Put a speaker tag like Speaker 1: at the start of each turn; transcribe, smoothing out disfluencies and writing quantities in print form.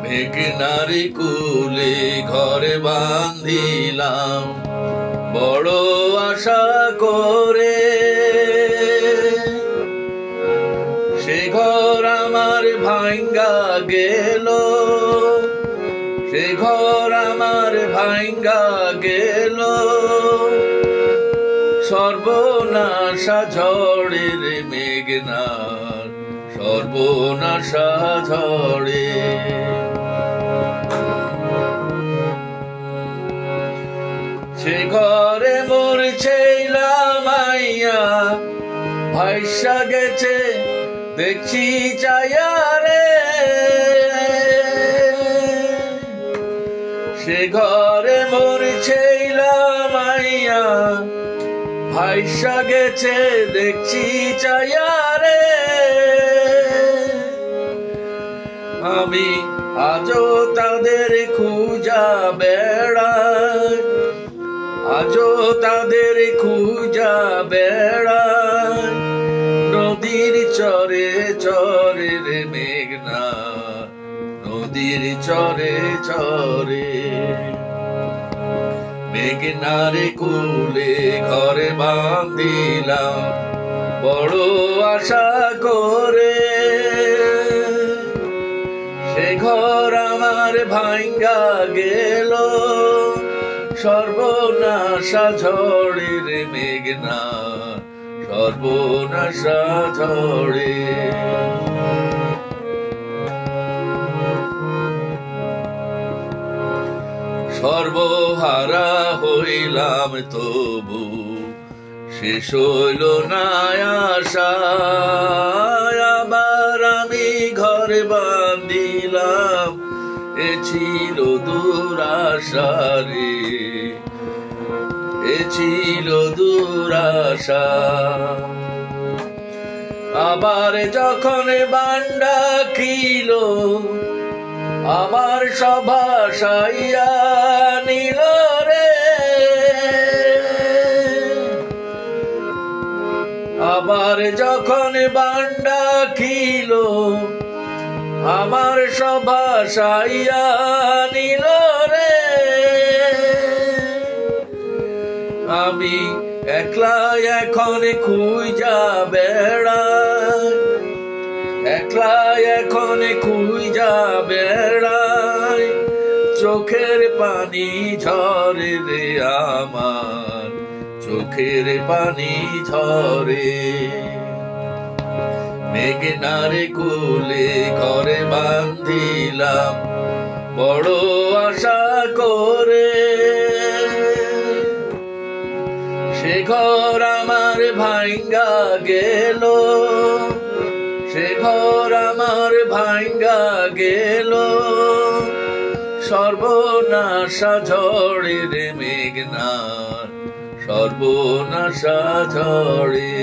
Speaker 1: মেঘনারি কুলে ঘরে বাঁধিলাম বড় আশা করে, সে ঘর আমার ভাঙ্গা গেল, সে ঘর আমার ভাঙ্গা গেল। সর্বনাশা ঝড়ের মেঘনার, সর্বনাশা ঝড়ে। সে ঘরে মোর ছেলা মাইয়া ভাইসা গেছে দেখছি চাইয়া রে, সে ঘরে মোর ছেলা মাইয়া ভাইসা গেছে দেখছি চাইয়া রে। আমি আজও তাদের খুঁজা বেড়াই, আজও তাদের খুঁজা বেড়াই। নদীর চরে চরে রে মেঘনা, নদীর চরে চরে। মেঘনারে কুলে ঘরে বাঁধিলাম বড় আশা করে, সে ঘর আমার ভাঙ্গা গেল। সর্বনাশা ঝড়ের মেঘনা, সর্বনাশা ঝড়ে। সর্বহারা হইলাম তবু শেষ হইল না আশা। আবার আমি ঘরে বাঁধিলাম এ ছিল দুরাশা রে, এ ছিল দুরাশা। আবার যখন বান্ডা খিল আমার সভা সাইয়া নিল রে, আবার যখন বান্ডা খিল আমার সভা সাইয়া নিল রে। আমি একলা এখন খুঁজা বেড়াই, একলা এখন খুঁজা বেড়াই। চোখের পানি ঝরে রে আমার, চোখের পানি ঝরে। মেঘনারে কুলে ঘরে বাঁধিলাম বড় আশা করে, সে ঘর আমার ভাঙ্গা গেল, সে ঘর আমার ভাঙ্গা গেল। সর্বনাশা ঝড়ের মেঘনার, সর্বনাশা ঝড়ে।